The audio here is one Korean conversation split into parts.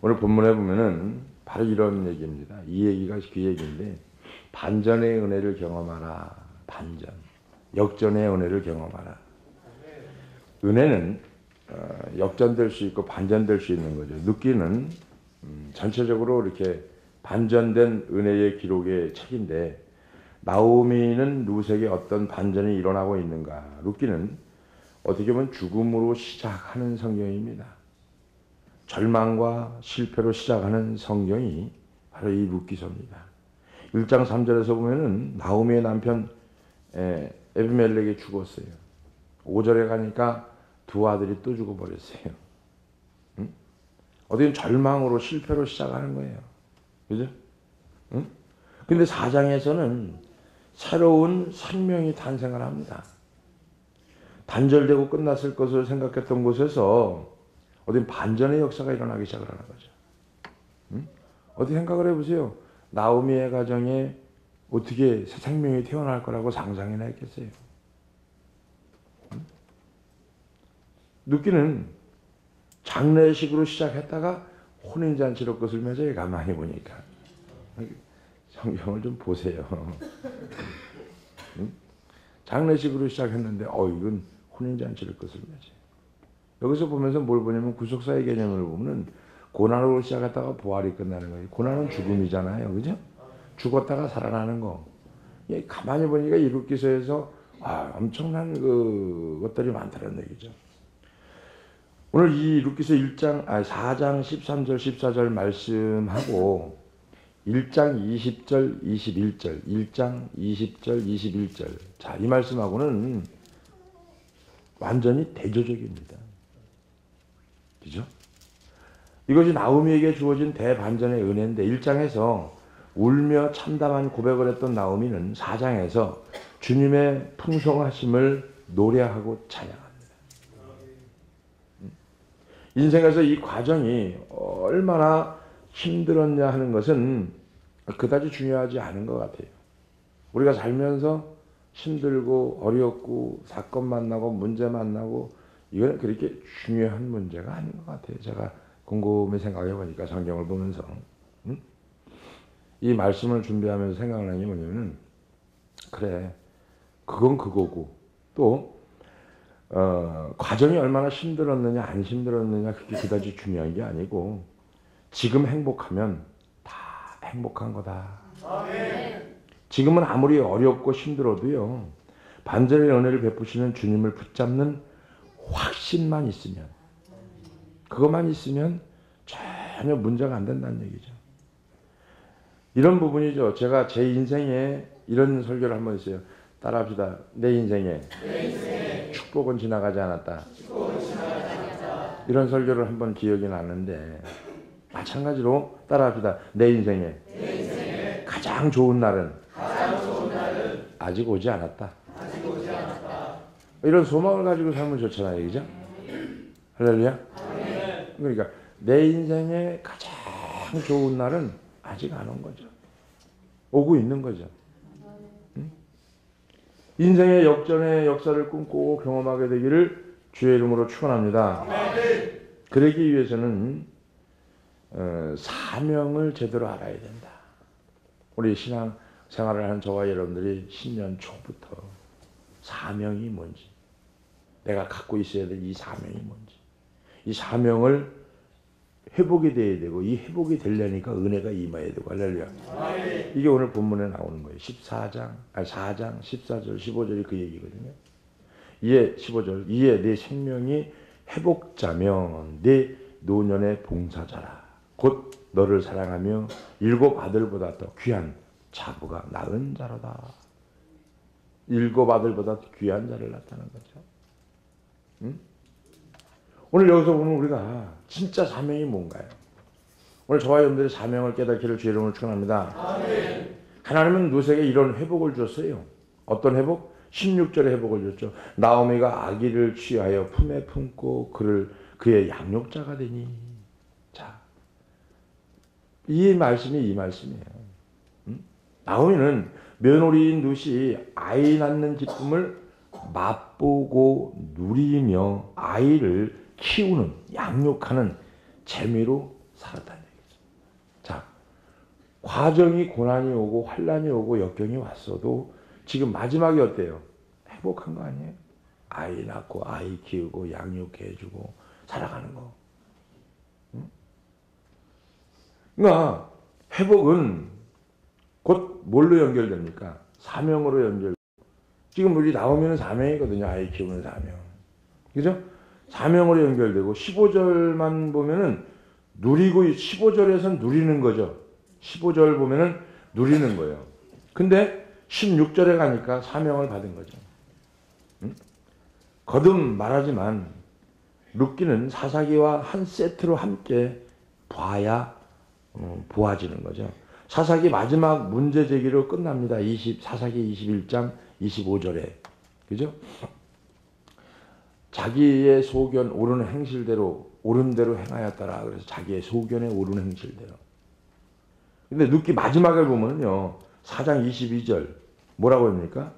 오늘 본문에 보면은 바로 이런 얘기입니다. 이 얘기가 그 얘기인데, 반전의 은혜를 경험하라. 반전. 역전의 은혜를 경험하라. 은혜는 역전될 수 있고 반전될 수 있는 거죠. 룻기는 전체적으로 이렇게 반전된 은혜의 기록의 책인데, 나오미는 룻에게 어떤 반전이 일어나고 있는가. 룻기는 어떻게 보면 죽음으로 시작하는 성경입니다. 절망과 실패로 시작하는 성경이 바로 이 룻기서입니다. 1장 3절에서 보면은 나오미의 남편 에비멜렉이 죽었어요. 5절에 가니까 두 아들이 또 죽어버렸어요. 응? 어떻게 절망으로 실패로 시작하는 거예요. 그죠? 응? 근데 4장에서는 새로운 생명이 탄생을 합니다. 단절되고 끝났을 것을 생각했던 곳에서 어디 반전의 역사가 일어나기 시작을 하는 거죠. 응? 어디 생각을 해보세요. 나오미의 가정에 어떻게 새 생명이 태어날 거라고 상상이나 했겠어요. 응? 룻기는 장례식으로 시작했다가 혼인잔치로 끝을 맺어요. 가만히 보니까. 성경을 좀 보세요. 응? 장례식으로 시작했는데 이건 혼인잔치를 끝을 맺어요. 여기서 보면서 뭘 보냐면 구속사의 개념을 보면은 고난으로 시작했다가 부활이 끝나는 거예요. 고난은 죽음이잖아요. 그죠? 죽었다가 살아나는 거. 가만히 보니까 이 룻기서에서 엄청난 것들이 많다는 얘기죠. 오늘 이 룻기서 4장 13절 14절 말씀하고 1장 20절 21절 1장 20절 21절 자, 이 말씀하고는 완전히 대조적입니다. 그죠? 이것이 나오미에게 주어진 대반전의 은혜인데 1장에서 울며 참담한 고백을 했던 나오미는 4장에서 주님의 풍성하심을 노래하고 찬양합니다. 인생에서 이 과정이 얼마나 힘들었냐 하는 것은 그다지 중요하지 않은 것 같아요. 우리가 살면서 힘들고 어렵고 사건 만나고 문제 만나고 이건 그렇게 중요한 문제가 아닌 것 같아요. 제가 곰곰이 생각해 보니까 성경을 보면서 이 말씀을 준비하면서 생각나는 게 뭐냐면 그래 그건 그거고 또 과정이 얼마나 힘들었느냐 안 힘들었느냐 그게 그다지 중요한 게 아니고 지금 행복하면 다 행복한 거다. 지금은 아무리 어렵고 힘들어도요 반전의 은혜를 베푸시는 주님을 붙잡는 확신만 있으면 그것만 있으면 전혀 문제가 안 된다는 얘기죠. 이런 부분이죠. 제가 제 인생에 이런 설교를 한번 했어요. 따라합시다. 내 인생에 축복은 지나가지 않았다. 이런 설교를 한번 기억이 나는데 마찬가지로 따라합시다. 내 인생에 가장 좋은 날은 아직 오지 않았다. 이런 소망을 가지고 살면 좋잖아요. 그죠? 할렐루야. 그러니까 내 인생의 가장 좋은 날은 아직 안 온 거죠. 오고 있는 거죠. 응? 인생의 역전의 역사를 꿈꾸고 경험하게 되기를 주의 이름으로 축원합니다. 그러기 위해서는 사명을 제대로 알아야 된다. 우리 신앙 생활을 하는 저와 여러분들이 신년 초부터 사명이 뭔지, 내가 갖고 있어야 될 이 사명이 뭔지, 이 사명을 회복이 돼야 되고 이 회복이 되려니까 은혜가 임해야 되고 할렐루야. 이게 오늘 본문에 나오는 거예요. 4장 14절 15절이 그 얘기거든요. 이에 15절 이에 내 생명이 회복자면 내 노년의 봉사자라. 곧 너를 사랑하며 7 아들보다 더 귀한 자부가 낳은 자로다. 7 아들보다 더 귀한 자를 낳았다는 거죠. 응? 오늘 여기서 보면 우리가 진짜 사명이 뭔가요? 오늘 저와 여러분들의 사명을 깨닫기를 주의 이름으로 축원합니다. 하나님은 룻에게 이런 회복을 줬어요. 어떤 회복? 16절에 회복을 줬죠. 나오미가 아기를 취하여 품에 품고 그의 양육자가 되니. 자, 이 말씀이에요. 나오미는 며느리인 룻이 아이 낳는 기쁨을 맛보고 누리며 아이를 키우는, 양육하는 재미로 살았다는 얘기죠. 자, 과정이 고난이 오고 환난이 오고 역경이 왔어도 지금 마지막이 어때요? 행복한 거 아니에요? 아이 낳고 아이 키우고 양육해주고 살아가는 거. 응? 그러니까 회복은 곧 뭘로 연결됩니까? 사명으로 연결. 지금 우리 나오면 사명이거든요. 아이 키우는 사명. 그죠? 사명으로 연결되고 15절만 보면은 누리고 15절에선 누리는 거죠. 15절 보면은 누리는 거예요. 근데 16절에 가니까 사명을 받은 거죠. 응? 거듭 말하지만 룻기는 사사기와 한 세트로 함께 봐야 보아지는 거죠. 사사기 마지막 문제 제기로 끝납니다. 사사기 21장 25절에. 그죠? 자기의 소견 옳은 행실대로 옳은 대로 행하였더라. 그래서 자기의 소견에 옳은 행실대로. 근데 룻기 마지막을 보면요. 4장 22절 뭐라고 합니까?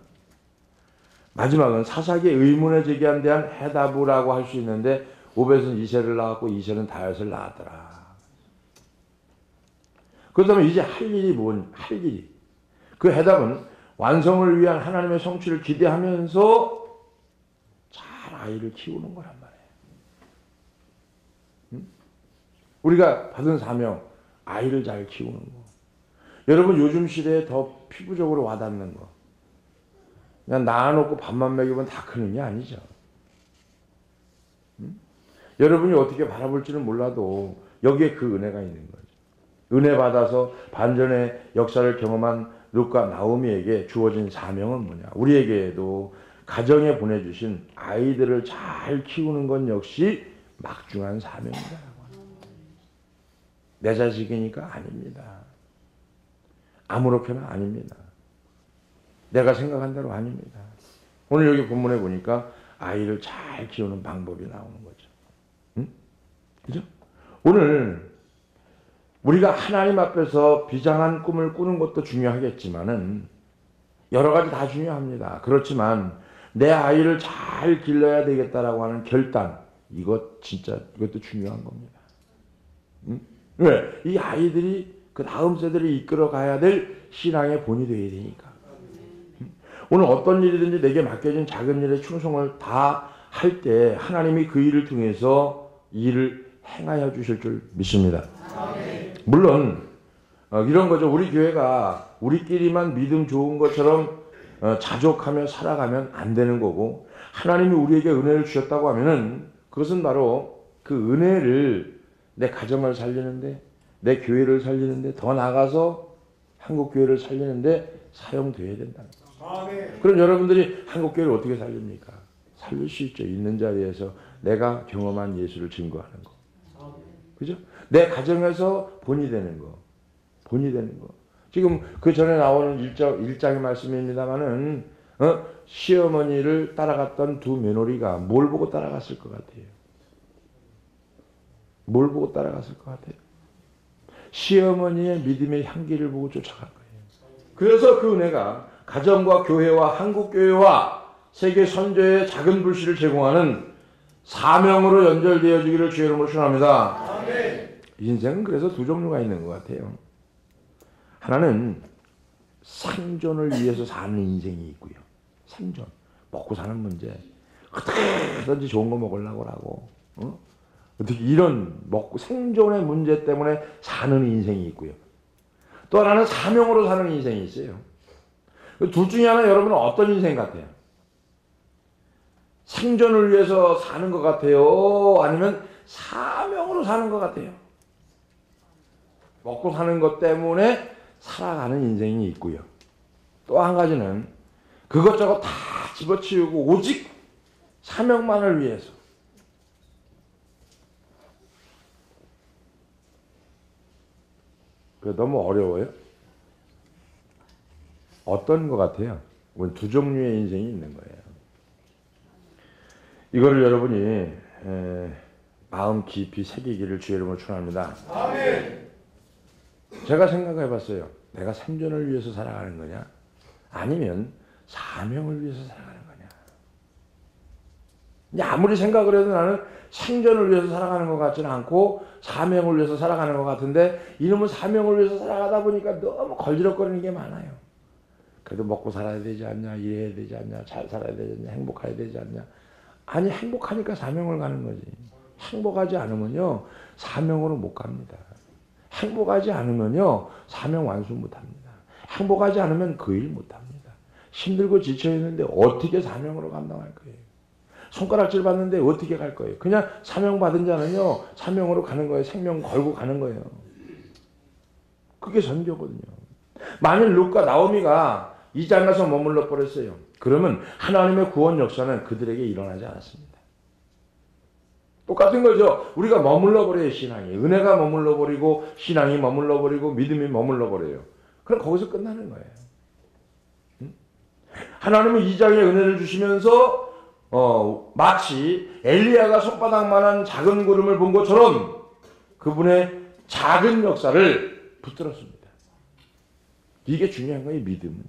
마지막은 사사기의 의문에 제기한 대한 해답이라고 할 수 있는데 오벳은 이세를 낳았고 이세는 다윗을 낳았더라. 그렇다면 이제 할 일이 할 일이. 그 해답은 완성을 위한 하나님의 성취를 기대하면서 잘 아이를 키우는 거란 말이에요. 응? 우리가 받은 사명, 아이를 잘 키우는 거. 여러분 요즘 시대에 더 피부적으로 와닿는 거. 그냥 낳아놓고 밥만 먹이면 다 크는 게 아니죠. 응? 여러분이 어떻게 바라볼지는 몰라도 여기에 그 은혜가 있는 거죠. 은혜 받아서 반전의 역사를 경험한 룻과 나오미에게 주어진 사명은 뭐냐? 우리에게도 가정에 보내주신 아이들을 잘 키우는 건 역시 막중한 사명이다. 내 자식이니까 아닙니다. 아무렇게나 아닙니다. 내가 생각한 대로 아닙니다. 오늘 여기 본문에 보니까 아이를 잘 키우는 방법이 나오는 거죠. 응? 그죠? 오늘 우리가 하나님 앞에서 비장한 꿈을 꾸는 것도 중요하겠지만은 여러 가지 다 중요합니다. 그렇지만 내 아이를 잘 길러야 되겠다라고 하는 결단, 이것도 중요한 겁니다. 응? 왜? 이 아이들이 그 다음 세대를 이끌어 가야 될 신앙의 본이 되어야 되니까. 응? 오늘 어떤 일이든지 내게 맡겨진 작은 일에 충성을 다 할 때 하나님이 그 일을 통해서 일을 행하여 주실 줄 믿습니다. 물론 이런 거죠. 우리 교회가 우리끼리만 믿음 좋은 것처럼 자족하며 살아가면 안 되는 거고, 하나님이 우리에게 은혜를 주셨다고 하면은 그것은 바로 그 은혜를 내 가정을 살리는데, 내 교회를 살리는데, 더 나아가서 한국교회를 살리는데 사용되어야 된다는 거죠. 그럼 여러분들이 한국교회를 어떻게 살립니까? 살릴 수 있죠. 있는 자리에서 내가 경험한 예수를 증거하는 거. 그죠? 내 가정에서 본이 되는 거. 본이 되는 거. 지금 그 전에 나오는 1장의 말씀입니다만은, 시어머니를 따라갔던 두 며느리가 뭘 보고 따라갔을 것 같아요? 뭘 보고 따라갔을 것 같아요? 시어머니의 믿음의 향기를 보고 쫓아갈 거예요. 그래서 그 은혜가 가정과 교회와 한국교회와 세계 선교의 작은 불씨를 제공하는 사명으로 연결되어지기를 주의 이름으로 축원합니다. 인생은 그래서 두 종류가 있는 것 같아요. 하나는 생존을 위해서 사는 인생이 있고요. 생존, 먹고 사는 문제. 어떻게든지 좋은 거 먹으려고 하고, 어떻게 이런 생존의 문제 때문에 사는 인생이 있고요. 또 하나는 사명으로 사는 인생이 있어요. 둘 중에 하나 여러분은 어떤 인생 같아요? 생존을 위해서 사는 것 같아요? 아니면 사명으로 사는 것 같아요? 먹고 사는 것 때문에 살아가는 인생이 있고요. 또 한 가지는 그것저것 다 집어치우고 오직 사명만을 위해서. 너무 어려워요? 어떤 것 같아요? 두 종류의 인생이 있는 거예요. 이거를 여러분이 마음 깊이 새기기를 주의 이름으로 축원합니다. 아멘. 제가 생각해 봤어요. 내가 생존을 위해서 살아가는 거냐? 아니면 사명을 위해서 살아가는 거냐? 아무리 생각을 해도 나는 생존을 위해서 살아가는 것 같지는 않고 사명을 위해서 살아가는 것 같은데 이놈은 사명을 위해서 살아가다 보니까 너무 걸지럭거리는 게 많아요. 그래도 먹고 살아야 되지 않냐, 일해야 되지 않냐, 잘 살아야 되지 않냐, 행복해야 되지 않냐. 아니 행복하니까 사명을 가는 거지. 행복하지 않으면요 사명으로 못 갑니다. 행복하지 않으면요 사명 완수 못 합니다. 행복하지 않으면 그 일 못 합니다. 힘들고 지쳐있는데 어떻게 사명으로 감당할 거예요? 손가락질 받는데 어떻게 갈 거예요? 그냥 사명 받은 자는요 사명으로 가는 거예요. 생명 걸고 가는 거예요. 그게 선교거든요. 만일 룻과 나오미가 이 장에 가서 머물러 버렸어요. 그러면 하나님의 구원 역사는 그들에게 일어나지 않았습니다. 똑같은 거죠. 우리가 머물러 버려요. 신앙이. 은혜가 머물러 버리고 신앙이 머물러 버리고 믿음이 머물러 버려요. 그럼 거기서 끝나는 거예요. 하나님은 이 장에 은혜를 주시면서 마치 엘리야가 손바닥만한 작은 구름을 본 것처럼 그분의 작은 역사를 붙들었습니다. 이게 중요한 거예요. 믿음은.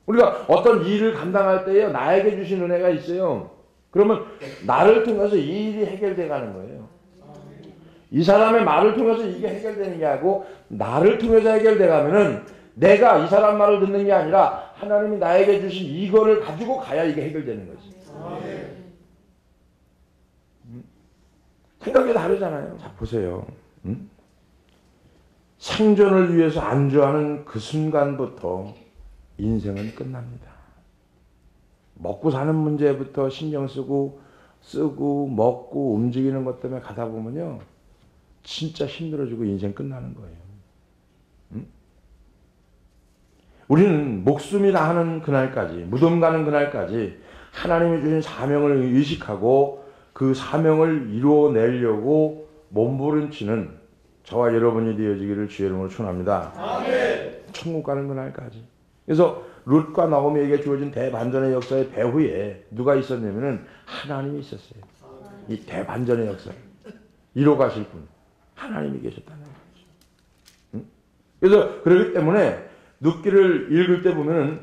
우리가 어떤 일을 감당할 때에 나에게 주신 은혜가 있어요. 그러면 나를 통해서 이 일이 해결돼 가는 거예요. 이 사람의 말을 통해서 이게 해결되는 게 아니고 나를 통해서 해결돼 가면은 내가 이 사람 말을 듣는 게 아니라 하나님이 나에게 주신 이거를 가지고 가야 이게 해결되는 거지. 생각이 다르잖아요. 자 보세요. 생존을 위해서 안주하는 그 순간부터 인생은 끝납니다. 먹고 사는 문제부터 신경 쓰고 먹고 움직이는 것 때문에 가다 보면요 진짜 힘들어지고 인생 끝나는 거예요. 우리는 목숨이라 하는 그날까지, 무덤 가는 그날까지 하나님이 주신 사명을 의식하고 그 사명을 이루어내려고 몸부림치는 저와 여러분이 되어지기를 주의 이름으로 축원합니다. 아멘. 천국 가는 그날까지. 그래서 룻과 나오미에게 주어진 대반전의 역사의 배후에 누가 있었냐면은 하나님이 있었어요. 이 대반전의 역사를 이뤄 가실 분 하나님이 계셨다는 거죠. 그래서 그렇기 때문에 룻기를 읽을 때 보면은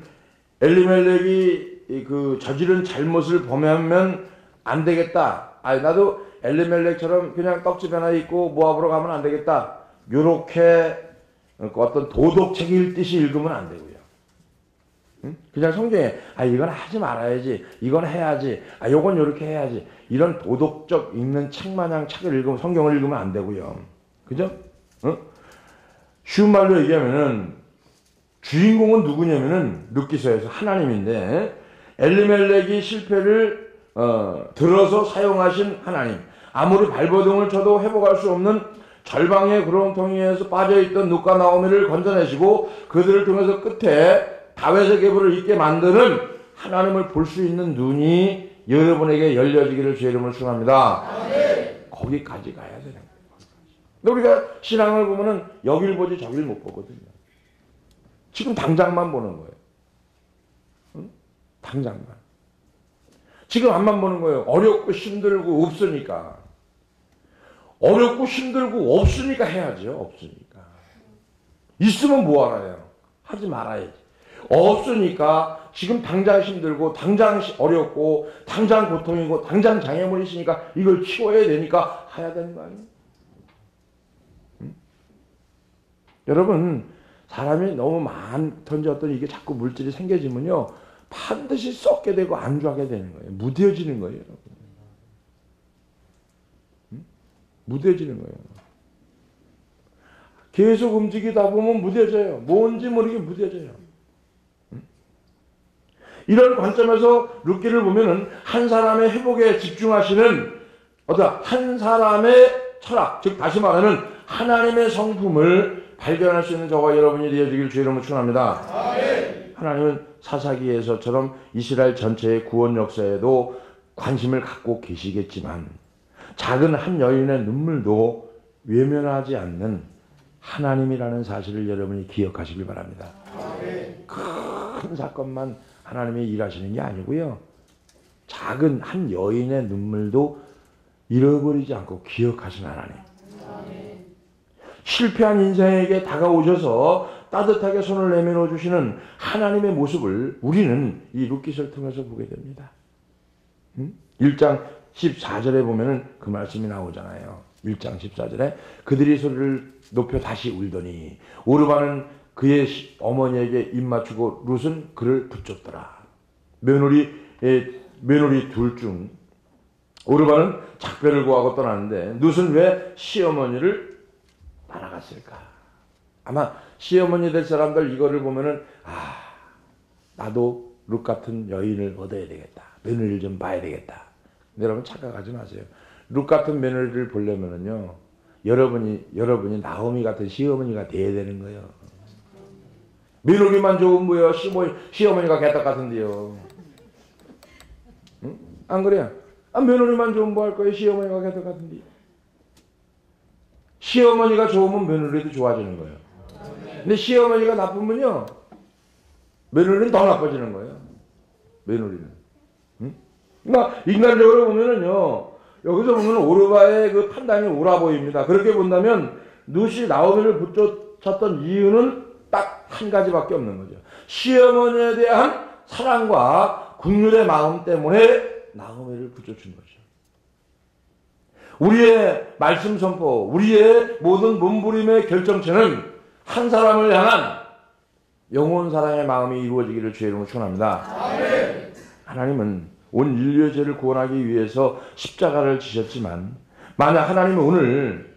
엘리멜렉이 그 저지른 잘못을 범하면 안 되겠다. 아니 나도 엘리멜렉처럼 그냥 떡집 하나 있고 모압으로 가면 안 되겠다. 요렇게 어떤 도덕책 읽듯이 읽으면 안 되고요. 그냥 성경에 이건 하지 말아야지, 이건 해야지, 요건 요렇게 해야지, 이런 도덕적 읽는 책마냥 책을 읽으면 성경을 읽으면 안 되고요. 그죠? 쉬운 말로 얘기하면은 주인공은 누구냐면은 룻기서에서 하나님인데 엘리멜렉이 실패를 들어서 사용하신 하나님. 아무리 발버둥을 쳐도 회복할 수 없는 절방의 구렁텅이에서 빠져있던 룻과 나오미를 건져내시고 그들을 통해서 끝에 다윗의 계보를 있게 만드는 하나님을 볼 수 있는 눈이 여러분에게 열려지기를 주의 이름으로 축원합니다. 거기까지 가야 되는 거예요. 근데 우리가 신앙을 보면은 여길 보지 저길 못 보거든요. 지금 당장만 보는 거예요. 응? 당장만. 지금 앞만 보는 거예요. 어렵고 힘들고 없으니까. 어렵고 힘들고 없으니까 해야죠. 없으니까. 있으면 뭐하러 해요? 하지 말아야지. 없으니까 지금 당장 힘들고 당장 어렵고 당장 고통이고 당장 장애물이 있으니까 이걸 치워야 되니까 해야 되는 거 아니에요? 응? 여러분 사람이 너무 많던지 어떤 이게 자꾸 물질이 생겨지면요 반드시 썩게 되고 안주하게 되는 거예요. 무뎌지는 거예요. 여러분. 응? 무뎌지는 거예요. 계속 움직이다 보면 무뎌져요. 뭔지 모르게 무뎌져요. 이런 관점에서 룻기를 보면은 한 사람의 회복에 집중하시는 한 사람의 철학, 즉 다시 말하는 하나님의 성품을 발견할 수 있는 저와 여러분이 되어지길 주의 이름으로 축원합니다. 하나님은 사사기에서처럼 이스라엘 전체의 구원 역사에도 관심을 갖고 계시겠지만 작은 한 여인의 눈물도 외면하지 않는 하나님이라는 사실을 여러분이 기억하시길 바랍니다. 큰 사건만 하나님이 일하시는 게 아니고요. 작은 한 여인의 눈물도 잃어버리지 않고 기억하신 하나님. 실패한 인생에게 다가오셔서 따뜻하게 손을 내밀어 주시는 하나님의 모습을 우리는 이 룻기서를 통해서 보게 됩니다. 1장 14절에 보면은 그 말씀이 나오잖아요. 1장 14절에 그들이 소리를 높여 다시 울더니 오르바는 그의 어머니에게 입 맞추고 룻은 그를 붙잡더라. 며느리 둘 중 오르바는 작별을 구하고 떠나는데 룻은 왜 시어머니를 따라갔을까? 아마 시어머니 될 사람들 이거를 보면은 나도 룻 같은 여인을 얻어야 되겠다. 며느리를 좀 봐야 되겠다. 여러분 착각하지 마세요. 룻 같은 며느리를 보려면은요, 여러분이 나오미 같은 시어머니가 돼야 되는 거예요. 며느리만 좋으면 뭐예요? 시어머니가 개떡 같은데요. 응? 안 그래요? 며느리만 좋으면 뭐 할 거예요? 시어머니가 개떡 같은데. 시어머니가 좋으면 며느리도 좋아지는 거예요. 근데 시어머니가 나쁘면요, 며느리는 더 나빠지는 거예요. 며느리는. 응? 그러니까 인간적으로 보면은요, 여기서 보면 오르바의 그 판단이 옳아 보입니다. 그렇게 본다면 룻이 나오미를 붙잡았던 이유는 딱 한 가지밖에 없는 거죠. 시어머니에 대한 사랑과 국률의 마음 때문에 나오미를 붙여준 거죠. 우리의 말씀 선포, 우리의 모든 몸부림의 결정체는 한 사람을 향한 영원 사랑의 마음이 이루어지기를 주의 이름으로 축원합니다. 하나님은 온 인류의 죄를 구원하기 위해서 십자가를 지셨지만 만약 하나님은 오늘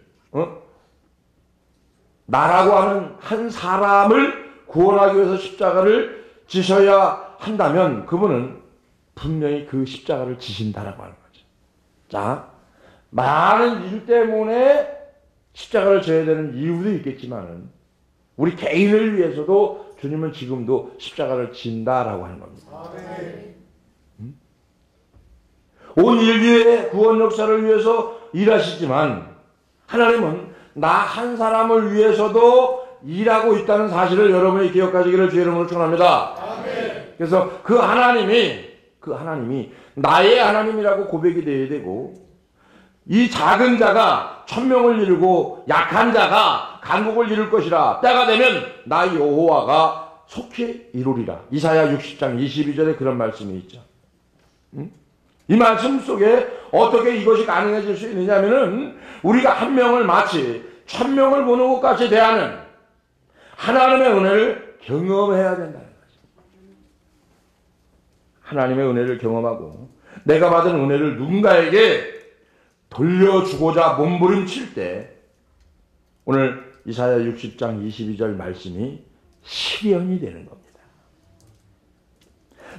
나라고 하는 한 사람을 구원하기 위해서 십자가를 지셔야 한다면 그분은 분명히 그 십자가를 지신다라고 하는 거죠. 자, 많은 일 때문에 십자가를 져야 되는 이유도 있겠지만은 우리 개인을 위해서도 주님은 지금도 십자가를 진다라고 하는 겁니다. 온 인류의 구원 역사를 위해서 일하시지만 하나님은 나 한 사람을 위해서도 일하고 있다는 사실을 여러분이 기억하시기를 주의 이름으로 축원합니다. 그래서 그 하나님이 나의 하나님이라고 고백이 되어야 되고 이 작은 자가 천명을 이루고 약한 자가 강국을 이룰 것이라 때가 되면 나 여호와가 속히 이루리라. 이사야 60장 22절에 그런 말씀이 있죠. 이 말씀 속에 어떻게 이것이 가능해질 수 있느냐면은 우리가 한 명을 마치 천명을 보는 것 같이 대하는 하나님의 은혜를 경험해야 된다는 거죠. 하나님의 은혜를 경험하고 내가 받은 은혜를 누군가에게 돌려주고자 몸부림칠 때 오늘 이사야 60장 22절 말씀이 실현이 되는 겁니다.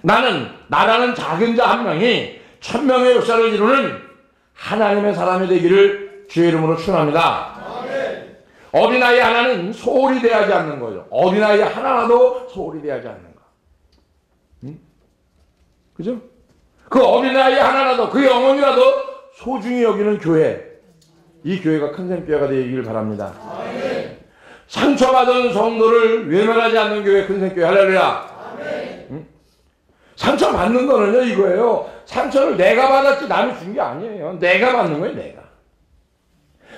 나라는 작은 자 한 명이 천명의 역사를 이루는 하나님의 사람이 되기를 주의 이름으로 축원합니다. 어린아이 하나는 소홀히 대하지 않는 거죠. 어린아이 하나라도 소홀히 대하지 않는 거. 그죠? 그 어린아이 하나라도 그 영혼이라도 소중히 여기는 교회. 이 교회가 큰샘교회가 되기를 바랍니다. 상처받은 성도를 외면하지 않는 교회 큰샘교회. 할렐루야. 상처받는 거는요 이거예요. 상처를 내가 받았지 남이 준 게 아니에요. 내가 받는 거예요.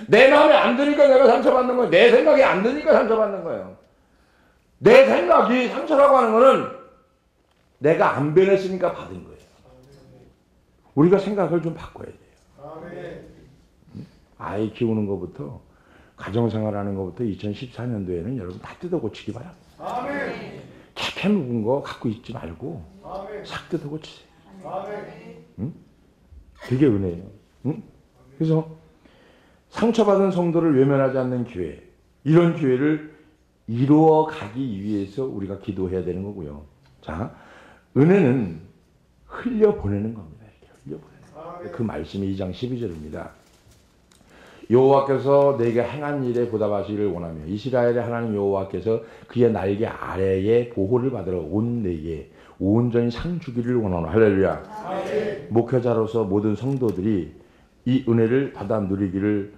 내 마음에 안 드니까 내가 상처받는 거예요. 내 생각이 안 드니까 상처받는 거예요. 내 생각이 상처라고 하는 거는 내가 안 변했으니까 받은 거예요. 우리가 생각을 좀 바꿔야 돼요. 아이 키우는 것부터 가정생활하는 것부터 2014년도에는 여러분 다 뜯어 고치기 바랍니다. 캐캐 묵은 거 갖고 있지 말고 싹 뜯어 고치세요. 그게 은혜예요. 그래서 상처받은 성도를 외면하지 않는 교회, 이런 교회를 이루어 가기 위해서 우리가 기도해야 되는 거고요. 자, 은혜는 흘려보내는 겁니다. 이렇게 흘려보내는 거예요. 그 말씀이 2장 12절입니다. 여호와께서 내게 행한 일에 보답하시기를 원하며 이스라엘의 하나님 여호와께서 그의 날개 아래에 보호를 받으러 온 내게 온전히 상 주기를 원하노. 할렐루야. 목회자로서 모든 성도들이 이 은혜를 받아 누리기를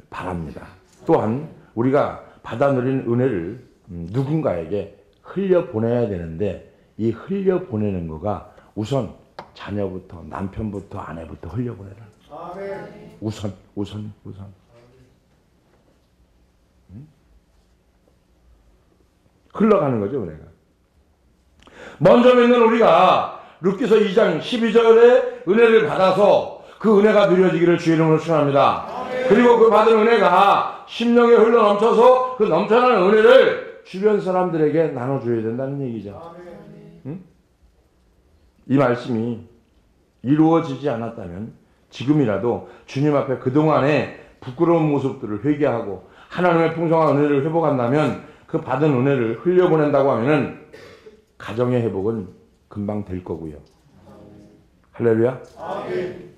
바랍니다. 또한 우리가 받아 누린 은혜를 누군가에게 흘려보내야 되는데 이 흘려보내는 거가 우선 자녀부터 남편부터 아내부터 흘려보내라. 우선. 흘러가는 거죠, 은혜가. 먼저 믿는 우리가 룻기서 2장 12절에 은혜를 받아서 그 은혜가 누려지기를 주의 이름으로 축원합니다. 그리고 그 받은 은혜가 심령에 흘러 넘쳐서 그 넘쳐나는 은혜를 주변 사람들에게 나눠줘야 된다는 얘기죠. 응? 이 말씀이 이루어지지 않았다면 지금이라도 주님 앞에 그동안의 부끄러운 모습들을 회개하고 하나님의 풍성한 은혜를 회복한다면 그 받은 은혜를 흘려보낸다고 하면은 가정의 회복은 금방 될 거고요. 할렐루야.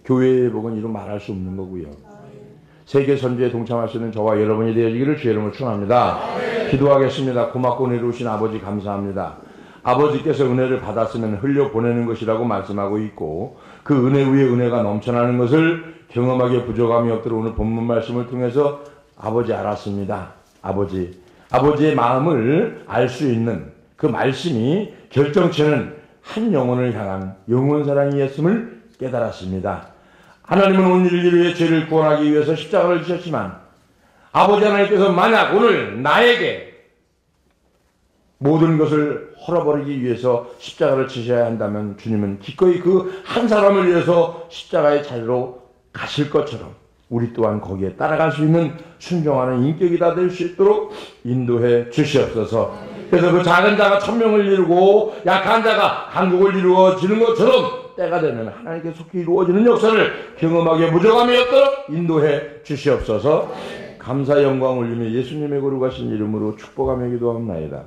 교회의 회복은 이루 말할 수 없는 거고요. 세계 선지에 동참할 수 있는 저와 여러분이 되어지기를 주의 이름으로 축원합니다. 기도하겠습니다. 고맙고 은혜로우신 아버지 감사합니다. 아버지께서 은혜를 받았으면 흘려보내는 것이라고 말씀하고 있고 그 은혜 위에 은혜가 넘쳐나는 것을 경험하기에 부족함이 없도록 오늘 본문 말씀을 통해서 아버지 알았습니다. 아버지의 마음을 알 수 있는 그 말씀이 결정체는 한 영혼을 향한 영원 사랑이었음을 깨달았습니다. 하나님은 온 인류의 죄를 구원하기 위해서 십자가를 지셨지만 아버지 하나님께서 만약 오늘 나에게 모든 것을 헐어버리기 위해서 십자가를 지셔야 한다면 주님은 기꺼이 그 한 사람을 위해서 십자가의 자리로 가실 것처럼 우리 또한 거기에 따라갈 수 있는 순종하는 인격이 다 될 수 있도록 인도해 주시옵소서. 그래서 그 작은 자가 천명을 이루고 약한 자가 한국을 이루어지는 것처럼 때가 되면 하나님께 속히 이루어지는 역사를 경험하기에 부족함이 없도록 인도해 주시옵소서. 감사 영광 올리며 예수님의 거룩하신 이름으로 축복하며 기도합나이다.